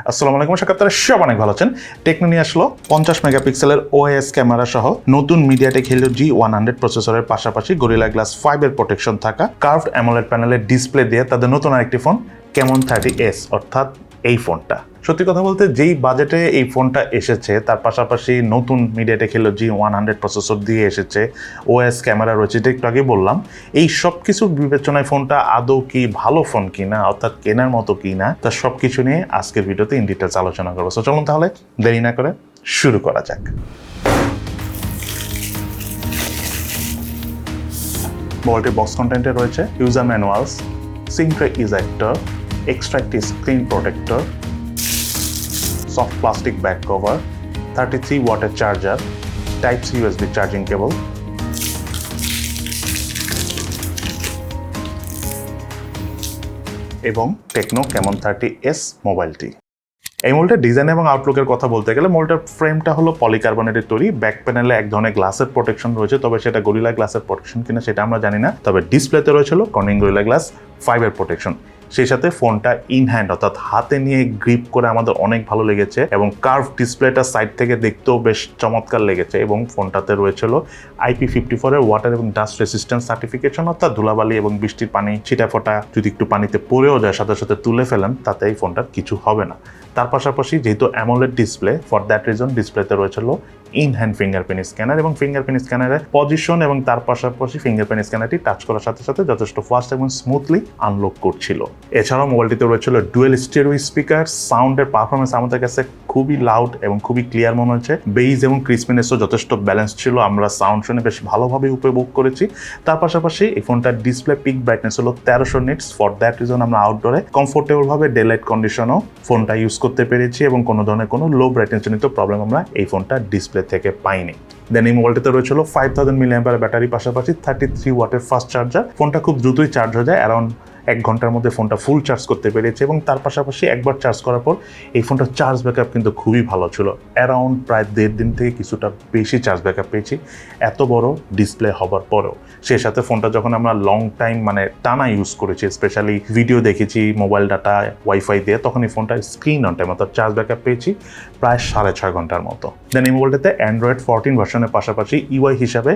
আসসালামু আলাইকুম, আশা করি আপনারা সব অনেক ভালো আছেন। টেকনো নিয়ে আসলো 50 মেগাপিক্সেলের ওএস ক্যামেরা সহ নতুন মিডিয়াটেক হেলিও G100 প্রসেসরের পাশাপাশি গরিলা গ্লাস 5 এর প্রোটেকশন থাকা কার্ভড অ্যামোলেড প্যানেলের ডিসপ্লে দিয়ে তাদের নতুন আরেকটি ফোন Camon 30s, অর্থাৎ এই ফোনটা। সত্যি কথা বলতে যেই বাজেটে এই ফোনটা এসেছে তার পাশাপাশি নতুন মিডিয়াটেক হেলিও G100 প্রসেসর দিয়ে এসেছে, ওএস ক্যামেরা রয়েছে, যেটা একটু আগে বললাম। এই সব কিছুর বিবেচনায় ফোনটা আদৌ কি ভালো ফোন কিনা, অর্থাৎ কেনার মতো কিনা, তার সব কিছু নিয়ে আজকের ভিডিওতে ইন ডিটেলস আলোচনা করবো। সো চলুন তাহলে দেরি না করে শুরু করা যাক। মোবাইলটির বক্স কন্টেন্টে রয়েছে user manuals, SIM tray ejector, extractive screen protector, soft plastic back cover, 33 watt charger, Type-C USB charging cable, এবং Tecno Camon 30s মোবাইলটি। এই মোবাইলটার ডিজাইন এবং আউটলুকের কথা বলতে গেলে মোবাইলটার ফ্রেমটা হলো পলিকার্বনেটের তৈরি। ব্যাক প্যানেলে এক ধরনের গ্লাসের প্রোটেকশন রয়েছে, তবে সেটা গরিলা গ্লাসের প্রোটেকশন কিনা সেটা আমরা জানি না। তবে ডিসপ্লেতে রয়েছিল কর্নিং গরিলা গ্লাস 5 এর প্রোটেকশন। সেই সাথে ফোনটা ইন হ্যান্ড অর্থাৎ হাতে নিয়ে গ্রিপ করে আমাদের অনেক ভালো লেগেছে, এবং কার্ভ ডিসপ্লেটা সাইড থেকে দেখতেও বেশ চমৎকার লেগেছে। এবং ফোনটাতে রয়েছিল IP54 এর ওয়াটার এবং ডাস্ট রেসিস্ট্যান্স সার্টিফিকেশন, অর্থাৎ ধুলাবালি এবং বৃষ্টির পানি ছিটা ফোটা যদি একটু পানিতে পড়েও যায় সাথে সাথে তুলে ফেলেন তাতে এই ফোনটার কিছু হবে না। তার পাশাপাশি যেহেতু AMOLED display, for that reason ডিসপ্লেতে রয়েছিল ইন হ্যান্ড ফিঙ্গারপ্রিন্ট স্ক্যানার, এবং ফিঙ্গারপ্রিন্ট স্ক্যানারের পজিশন এবং তার পাশাপাশি ফিঙ্গারপ্রিন্ট স্ক্যানারটি টাচ করার সাথে সাথে যথেষ্ট ফাস্ট এবং স্মুথলি আনলক করছিল। এছাড়াও মোবাইলটিতে রয়েছিল ডুয়েল স্টেরিও স্পিকার। সাউন্ডের পারফরমেন্স আমাদের কাছে খুবই লাউড এবং খুবই ক্লিয়ার মনে হচ্ছে। বেইজ এবং ক্রিসপিনেসও যথেষ্ট ব্যালেন্স ছিল, আমরা সাউন্ড শুনে বেশ ভালোভাবে উপভোগ করেছি। তার পাশাপাশি এই ফোনটার ডিসপ্লে পিক ব্রাইটনেস হলো 1300 নিটস। ফর দ্যাট রিজন আমরা আউটডোরে কমফোর্টেবলভাবে ডে লাইট কন্ডিশনও ফোনটা ইউজ করতে পেরেছি, এবং কোনো ধরনের কোনো লো ব্রাইটনেস জনিত প্রবলেম আমরা এই ফোনটা ডিসপ্লে থেকে পাইনি। দেন এই মোবাইলটিতে রয়েছিল 5000 mAh ব্যাটারি, পাশাপাশি 33 ওয়াটের ফাস্ট চার্জার। ফোনটা খুব দ্রুতই চার্জ হয়ে যায়, অ্যারাউন্ড 1 ঘন্টার মধ্যে ফোনটা ফুল চার্জ করতে পেরেছে। এবং তার পাশাপাশি একবার চার্জ করার পর এই ফোনটার চার্জ ব্যাকআপ কিন্তু খুবই ভালো ছিল, অ্যারাউন্ড প্রায় 1.5 দিন থেকে কিছুটা বেশি চার্জ ব্যাকআপ পেয়েছি এত বড় ডিসপ্লে হবার পরেও। সেই সাথে ফোনটা যখন আমরা লং টাইম টানা ইউজ করেছি, স্পেশালি ভিডিও দেখেছি মোবাইল ডাটা ওয়াইফাই দিয়ে, তখন এই ফোনটার স্ক্রিন অন টাইম অর্থাৎ চার্জ ব্যাকআপ পেয়েছি প্রায় 6.5 ঘন্টার মতো। দেন এই মোবাইলটাতে অ্যান্ড্রয়েড 14 ভার্সনের পাশাপাশি ইউআই হিসাবে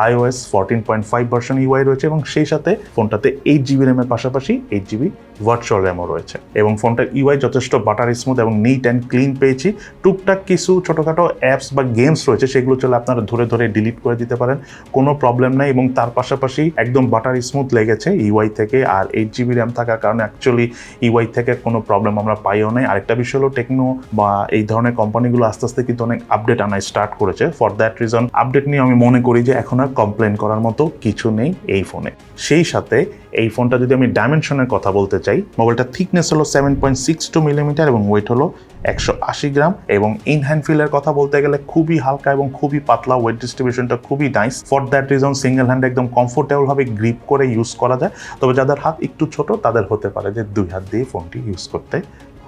iOS 14.5 ভার্সন ইউআই রয়েছে, এবং সেই সাথে ফোনটাতে 8GB র্যামের পাশাপাশি 8GB ভার্চুয়াল র্যামও রয়েছে। এবং ফোনটার ইউআই যথেষ্ট বাটার স্মুথ এবং নিট অ্যান্ড ক্লিন পেয়েছি। টুকটাক কিছু ছোটোখাটো অ্যাপস বা গেমস রয়েছে, সেগুলো চলে আপনারা ধরে ধরে ডিলিট করে দিতে পারেন, কোনো প্রবলেম নেই। এবং তার পাশাপাশি একদম বাটার স্মুথ লেগেছে ইউআই থেকে। আর 8GB র্যাম থাকার কারণে অ্যাকচুয়ালি ইউআই থেকে কোনো প্রবলেম আমরা পাইও নাই। আরেকটা বিষয় হলো টেকনো বা এই ধরনের কোম্পানিগুলো আস্তে আস্তে কিন্তু অনেক আপডেট আনা স্টার্ট করেছে। ফর দ্যাট রিজন আপডেট নিয়ে আমি মনে করি যে এখন আর কমপ্লেন করার মতো কিছু নেই এই ফোনে। সেই সাথে এই ফোনটা যদি আমি ডাইমেনশনের কথা বলতে চাই, মোবাইলটার থিকনেস হলো 7.62 মিলিমিটার এবং ওয়েট হলো 180 গ্রাম। এবং ইন হ্যান্ড ফিলের কথা বলতে গেলে খুবই হালকা এবং খুবই পাতলা, ওয়েট ডিস্ট্রিবিউশনটা খুবই nice. For that reason single hand একদম কমফোর্টেবল ভাবে গ্রিপ করে ইউজ করা যায়। তবে যাদের হাত একটু ছোট তাদের হতে পারে যে 2 হাত দিয়ে ফোনটি ইউজ করতে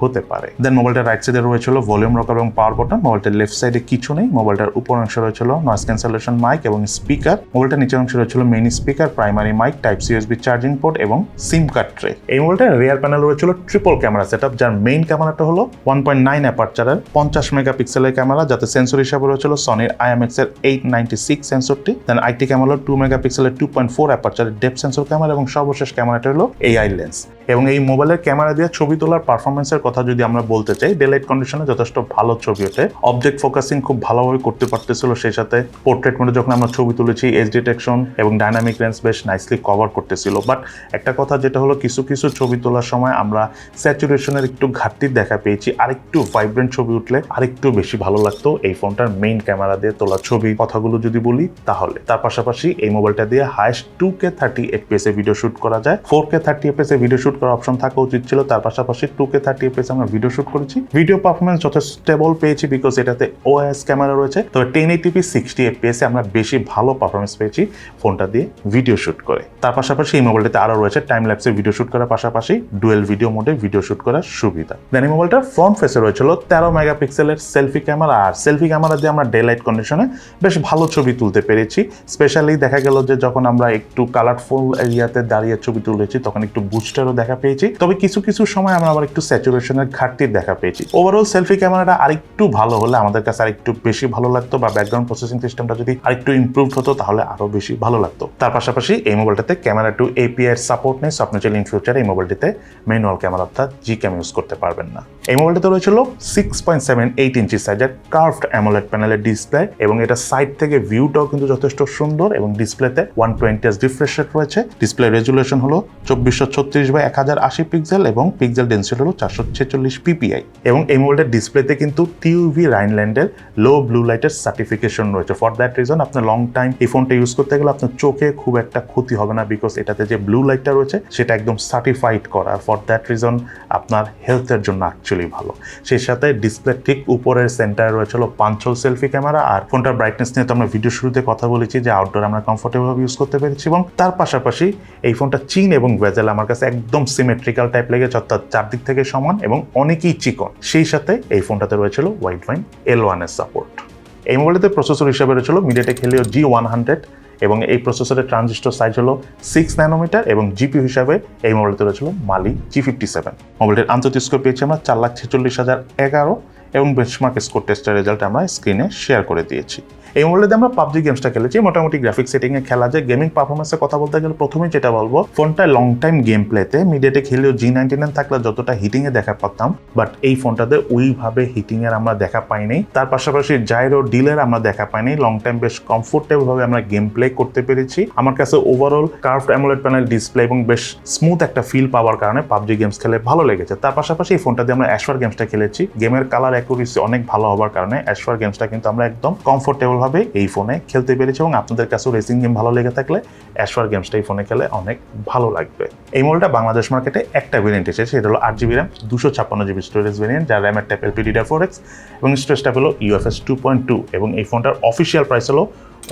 হতে পারে। দেন মোবাইলটার রাইট সাইডে রয়েছিল ভলিউম রকার এবং পাওয়ার বাটন। মোবাইলটার লেফট সাইডে কিছু নেই। মোবাইলটার উপর অংশে রয়েছিল নয়েজ ক্যান্সেলেশন মাইক এবং স্পিকার। মোবাইলটার নিচের অংশে রয়েছিল main speaker, primary mic, Type-C USB charging port এবং সিম কার্ড ট্রে। এই মোবাইলটার রিয়ার প্যানেল রয়েছিল ট্রিপল ক্যামেরা সেটআপ, যার মেইন ক্যামেরাটা হলো 1.9 অ্যাপারচারের 50 মেগাপিক্সেলের ক্যামেরা, যাতে সেন্সর হিসাবে রয়েছিল সনির IMX এর 896 সেন্সরটি। দেন আইটি ক্যামেরা হলো 2 মেগাপিক্সেলের 2.4 অ্যাপারচারের ডেপথ সেন্সর ক্যামেরা, এবং সর্বশেষ ক্যামেরাটা হলো AI লেন্স। এবং এই মোবাইলের ক্যামেরা দিয়ে ছবি তোলার পারফরমেন্সের কথা যদি আমরা বলতে চাই, ডে লাইট কন্ডিশনে যথেষ্ট ভালো ছবি ওঠে। অবজেক্ট ফোকাসিং খুব ভালোভাবে করতে পারতেছিল, সেই সাথে পোর্ট্রেট মোডে যখন আমরা ছবি তুলেছি এজ ডিটেকশন এবং ডাইনামিক রেঞ্জ বেশ নাইসলি কভার করতেছিল। বাট একটা কথা যেটা হলো, কিছু কিছু ছবি তোলার সময় আমরা স্যাচুরেশনের একটু ঘাটতি দেখা পেয়েছি। আরেকটু ভাইব্রেন্ট ছবি উঠলে আরেকটু বেশি ভালো লাগতো এই ফোনটার মেইন ক্যামেরা দিয়ে তোলা ছবি কথাগুলো যদি বলি তাহলে। তার পাশাপাশি এই মোবাইলটা দিয়ে হাইস্ট 2K 30 FPS এ ভিডিও শুট করা যায়। 4K 30 FPS এ ভিডিও শুট করার অপশন থাকা উচিত ছিল, তার পাশাপাশি 2K 30 FPS আমরা ভিডিও শুট করেছি। ভিডিও পারফরমেন্স যথেষ্ট স্টেবল পেয়েছি বিকজ এটাতে ওএস ক্যামেরা রয়েছে। তবে 1080p 60 FPS এ আমরা বেশি ভালো পারফরমেন্স পেয়েছি ফোনটা দিয়ে ভিডিও শুট করে। তার পাশাপাশি এই মোবাইলটাতে আরো রয়েছে টাইম ল্যাপসে ভিডিও শুট করার পাশাপাশি ডুয়েল ভিডিও মোডে ভিডিও শুট করার সুবিধা। দেন এই মোবাইলটার ফ্রন্ট ফেসে রয়েছিল 13 মেগাপিক্সেলের সেলফি ক্যামেরা, আর সেলফি ক্যামেরা দিয়ে আমরা ডে লাইট কন্ডিশনে বেশ ভালো ছবি তুলতে পেরেছি। স্পেশালি দেখা গেল যে যখন আমরা একটু কালারফুল এরিয়াতে দাঁড়িয়ে ছবি তুলেছি তখন একটু বুস্টারও দেখা পেয়েছি। তবে কিছু কিছু সময় আমরা আবার একটু স্যাচুরেশন রেজলিউশনের ঘাটতির দেখা পেয়েছি। ওভারঅল সেলফি ক্যামেরাটা আরেকটু ভালো হলে আমাদের কাছে আরেকটু বেশি ভালো লাগতো, বা ব্যাকগ্রাউন্ড প্রসেসিং সিস্টেমটা যদি আরেকটু ইমপ্রুভ হতো তাহলে আরো বেশি ভালো লাগতো। তার পাশাপাশি এই মোবাইলটাতে ক্যামেরা টু এপিআই এর সাপোর্ট নেই, সো আপনি চাইলে ইন ফিউচারে এই মোবাইলটিতে ম্যানুয়াল ক্যামেরা অর্থাৎ জি ক্যাম ইউজ করতে পারবেন না। এই মোবাইলটাতে রয়েছিল 6.78 ইঞ্চি সাইজের কার্ভড অ্যামোলেড প্যানেলের ডিসপ্লে, এবং এটা সাইড থেকে ভিউটাও কিন্তু যথেষ্ট সুন্দর, এবং ডিসপ্লেতে 120 রিফ্রেশ রেট রয়েছে। ডিসপ্লে রেজুলেশন হলো 2436x1080 পিক্সেল এবং পিক্সেল ডেন্সিটি হলো 446 পিপিআই। এবং এই মোবাইলটার ডিসপ্লেতে কিন্তু টিউভি রাইনল্যান্ডের লো ব্লু লাইটের সার্টিফিকেশন রয়েছে। ফর দ্যাট রিজন আপনার লং টাইম এই ফোনটা ইউজ করতে গেলে আপনার চোখে খুব একটা ক্ষতি হবে না, বিকজ এটাতে যে ব্লু লাইটটা রয়েছে সেটা একদম সার্টিফাইড করা। ফর দ্যাট রিজন আপনার হেলথের জন্য অ্যাকচুয়ালি ভালো। সেই সাথে ডিসপ্লে ঠিক উপরের সেন্টারে রয়েছিল পাঞ্চল সেলফি ক্যামেরা। আর ফোনটার ব্রাইটনেস নিয়ে তো আমরা ভিডিও শুরুতে কথা বলেছি যে আউটডোর আমরা কমফোর্টেবল ভাবে ইউজ করতে পেরেছি, এবং তার পাশাপাশি এই ফোনটা চিন এবং ভেজেল আমার কাছে একদম সিমেট্রিক্যাল টাইপ লেগেছে, অর্থাৎ চারদিক থেকে সমান এবং অনেকই চিকন। সেই সাথে এই ফোনটাতে রয়েছিল ওয়াইড ভাইন L1 এর সাপোর্ট। এই মোবাইলটাতে প্রসেসর হিসেবে রয়েছিল মিডিয়াটেক হেলিও G100, এবং এই প্রসেসরের ট্রানজিস্টর সাইজ হলো 6 ন্যানোমিটার, এবং জিপিইউ হিসাবে এই মোবাইলটাতে রয়েছিল মালি G57। মোবাইলটির আন্তর্জাতিক স্কোর পেয়েছি আমরা 4,46,011, এবং বেঞ্চমার্ক স্কোর টেস্টের রেজাল্ট আমরা স্ক্রিনে শেয়ার করে দিয়েছি। এই মোবাইলে আমরা পাবজি গেমসটা খেলেছি, মোটামুটি গ্রাফিক সেটিংয়ে খেলা যায়। গেমিং পারফরমেন্সের কথা বলতে গেলে প্রথমেই যেটা বলবো, ফোনটা লং টাইম গেম প্লেতে মিডিয়াটেক হেলিও G99 থাকলে যতটা হিটিংয়ে দেখা পাতাম, বাট এই ফোনটাতে ওইভাবে হিটিংয়ের আমরা দেখা পাইনি। তার পাশাপাশি জাইরো ডিলের আমরা দেখা পাইনি। লং টাইম বেশ কমফোর্টেবল ভাবে আমরা গেম প্লে করতে পেরেছি। আমার কাছে overall curved AMOLED panel display এবং বেশ স্মুথ একটা ফিল পাওয়ার কারণে পাবজি গেমস খেলে ভালো লেগেছে। তার পাশাপাশি এই ফোনটা দিয়ে আমরা অ্যাশওয়ার গেমসটা খেলেছি। গেমের কালার অ্যাকুরেসি অনেক ভালো হওয়ার কারণে অ্যাশওয়ার গেমসটা কিন্তু আমরা একদম কমফোর্টেবল ভাবে এই ফোনে খেলতে পেরেছি, এবং আপনাদের কাছেও রেসিং গেম ভালো লেগে থাকলে অ্যাশওয়ার গেমসটা এই ফোনে খেলে অনেক ভালো লাগবে। এই মোবাইলটা বাংলাদেশ মার্কেটে একটা ভেরিয়েন্ট এসেছে, সেটা হলো 8GB RAM 256GB storage variant, যার র্যামের টাইপ LPDDR4X এবং স্টোরেজ টাইপ হলো UFS 2.2, এবং এই ফোনটার অফিসিয়াল প্রাইস হলো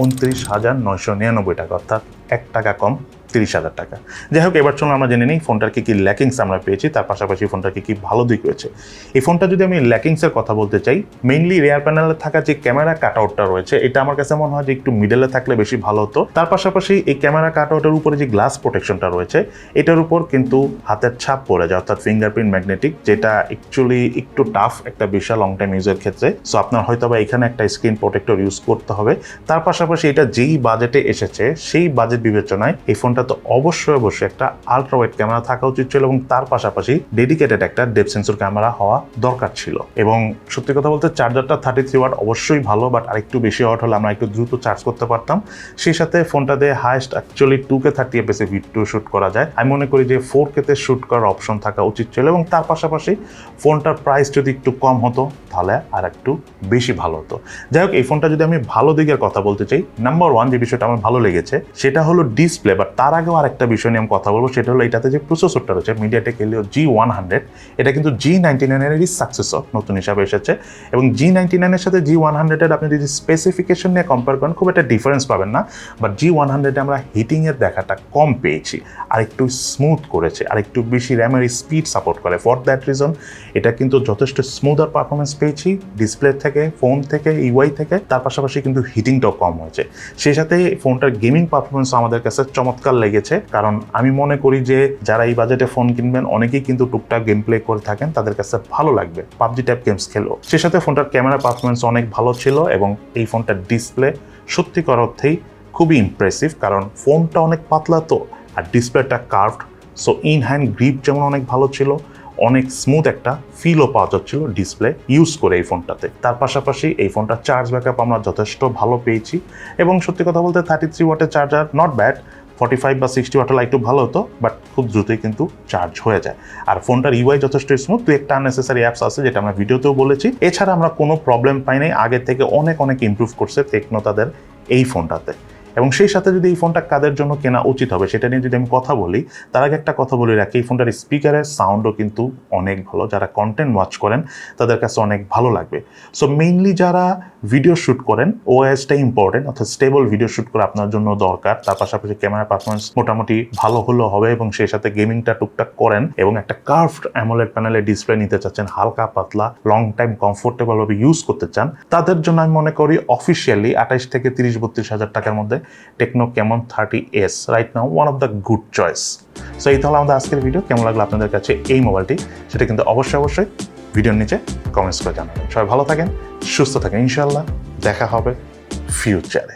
29,999 টাকা, অর্থাৎ 1 টাকা কম 30,000 টাকা। যাই হোক, এবার চলুন আমরা জেনে নিই ফোনটার কি ল্যাকিংস আমরা পেয়েছি, তার পাশাপাশি ফোনটার কি ভালো দিক রয়েছে। এই ফোনটা যদি আমি ল্যাকিংসের কথা বলতে চাই, মেইনলি রেয়ার প্যানেলে থাকা যে ক্যামেরা কাটআউটটা রয়েছে, এটা আমার কাছে মনে হয় যে একটু মিডলে থাকলে বেশি ভালো হতো। তার পাশাপাশি এই ক্যামেরা কাটআউটের উপরে যে গ্লাস প্রোটেকশনটা রয়েছে, এটার উপর কিন্তু হাতের ছাপ পড়ে যায়, অর্থাৎ ফিঙ্গারপ্রিন্ট ম্যাগনেটিক, যেটা অ্যাকচুয়ালি একটু টাফ একটা বিষয় লং টাইম ইউজের ক্ষেত্রে। সো আপনার হয়তো বা এখানে একটা স্ক্রিন প্রোটেক্টর ইউজ করতে হবে। তার পাশাপাশি এটা যেই বাজেটে এসেছে সেই বাজেট বিবেচনায় এই ফোনটা তো অবশ্যই একটা আলট্রা ওয়াইড ক্যামেরা থাকা উচিত ছিল, এবং তার পাশাপাশি ডেডিকেটেড একটা ডেপথ সেন্সর ক্যামেরা হওয়া দরকার ছিল। এবং সত্যি কথা বলতে চার্জারটা 33 ওয়াট অবশ্যই ভালো, বাট আরেকটু বেশি ওয়াট হলে আমরা একটু দ্রুত চার্জ করতে পারতাম। সেই সাথে ফোনটাতে highest actually 2K 30 fps video shoot করা যায়। আমি মনে করি যে 4K তে শুট করার অপশন থাকা উচিত ছিল, এবং তার পাশাপাশি ফোনটার প্রাইস যদি একটু কম হতো তাহলে আর একটু বেশি ভালো হতো। যাই হোক, এই ফোনটা যদি আমি ভালো দিকের কথা বলতে চাই, নাম্বার 1 যে বিষয়টা আমার ভালো লেগেছে সেটা হলো ডিসপ্লে। বাট তার আগেও একটা বিষয় নিয়ে আমি কথা বলবো, সেটা হলো এটাতে যে প্রসেসরটা রয়েছে মিডিয়াটেক হেলিও G100, এটা কিন্তু G99 এরই সাকসেসর, নতুন হিসাবে এসেছে। এবং G99 এর সাথে G100 এর আপনি যদি স্পেসিফিকেশন নিয়ে কম্পেয়ার করেন খুব একটা ডিফারেন্স পাবেন না, বাট G100 আমরা হিটিংয়ের দেখাটা কম পেয়েছি, আর একটু স্মুথ করেছে, আর একটু বেশি র্যামের স্পিড সাপোর্ট করে। ফর দ্যাট রিজন এটা কিন্তু যথেষ্ট স্মুথার পারফরমেন্স পেয়েছি ডিসপ্লে থেকে, ফোন থেকে, ইউআই থেকে। তার পাশাপাশি কিন্তু হিটিংটাও কম হয়েছে। সেই সাথে ফোনটার গেমিং পারফরমেন্স আমাদের কাছে চমৎকার লেগেছে, কারণ আমি মনে করি যে যারা এই বাজেটে ফোন কিনবেন অনেকেই কিন্তু টুকটাক গেম প্লে করে থাকেন, তাদের কাছে ভালো লাগবে পাবজি টাইপ গেমস খেলো। সেই সাথে ফোনটার ক্যামেরা পারফরমেন্স অনেক ভালো ছিল, এবং এই ফোনটার ডিসপ্লে সত্যিকার অর্থেই খুবই ইমপ্রেসিভ, কারণ ফোনটা অনেক পাতলা তো, আর ডিসপ্লেটা curved. So in hand grip যেমন অনেক ভালো ছিল, অনেক স্মুথ একটা ফিলও পাওয়া যাচ্ছিল ডিসপ্লে ইউজ করে এই ফোনটাতে। তার পাশাপাশি এই ফোনটার চার্জ ব্যাকআপ আমরা যথেষ্ট ভালো পেয়েছি, এবং সত্যি কথা বলতে 33 ওয়াটের চার্জার নট ব্যাড। 45 বা 60 ওয়াট হলে একটু ভালো হতো, বাট খুব দ্রুতই কিন্তু চার্জ হয়ে যায়। আর ফোনটার ইউআই যথেষ্ট স্মুথ, তো একটা আননেসেসারি অ্যাপস আছে যেটা আমরা ভিডিওতেও বলেছি। এছাড়া আমরা কোনো প্রবলেম পাই নাই, আগের থেকে অনেক ইমপ্রুভ করছে টেকনো তাদের এই ফোনটাতে। এবং সেই সাথে যদি এই ফোনটা কাদের জন্য কেনা উচিত হবে সেটা নিয়ে যদি আমি কথা বলি, তার আগে একটা কথা বলে রাখি, এই ফোনটার স্পিকারের সাউন্ডও কিন্তু অনেক ভালো। যারা কন্টেন্ট ওয়াচ করেন তাদের কাছে অনেক ভালো লাগবে। সো মেইনলি যারা ভিডিও শ্যুট করেন, ওএসটা ইম্পর্টেন্ট, অর্থাৎ স্টেবল ভিডিও শ্যুট করা আপনার জন্য দরকার। তার পাশাপাশি ক্যামেরা পারফরমেন্স মোটামুটি ভালো হলেও হবে, এবং সেই সাথে গেমিংটা টুকটাক করেন, এবং একটা কার্ভড অ্যামোলেড প্যানেলের ডিসপ্লে নিতে চাচ্ছেন, হালকা পাতলা লং টাইম কমফোর্টেবল ভাবে ইউজ করতে চান, তাদের জন্য আমি মনে করি অফিসিয়ালি 28 থেকে 30-32 হাজার টাকার মধ্যে techno Camon 30s right now one of the good choice. So এই তাহলে আমাদের আজকের ভিডিও। কেমন লাগলো আপনাদের কাছে এই মোবাইলটি সেটা কিন্তু অবশ্যই ভিডিওর নিচে কমেন্টস করে জানাবেন। সবাই ভালো থাকেন, সুস্থ থাকেন, ইনশাআল্লাহ দেখা হবে ফিউচারে।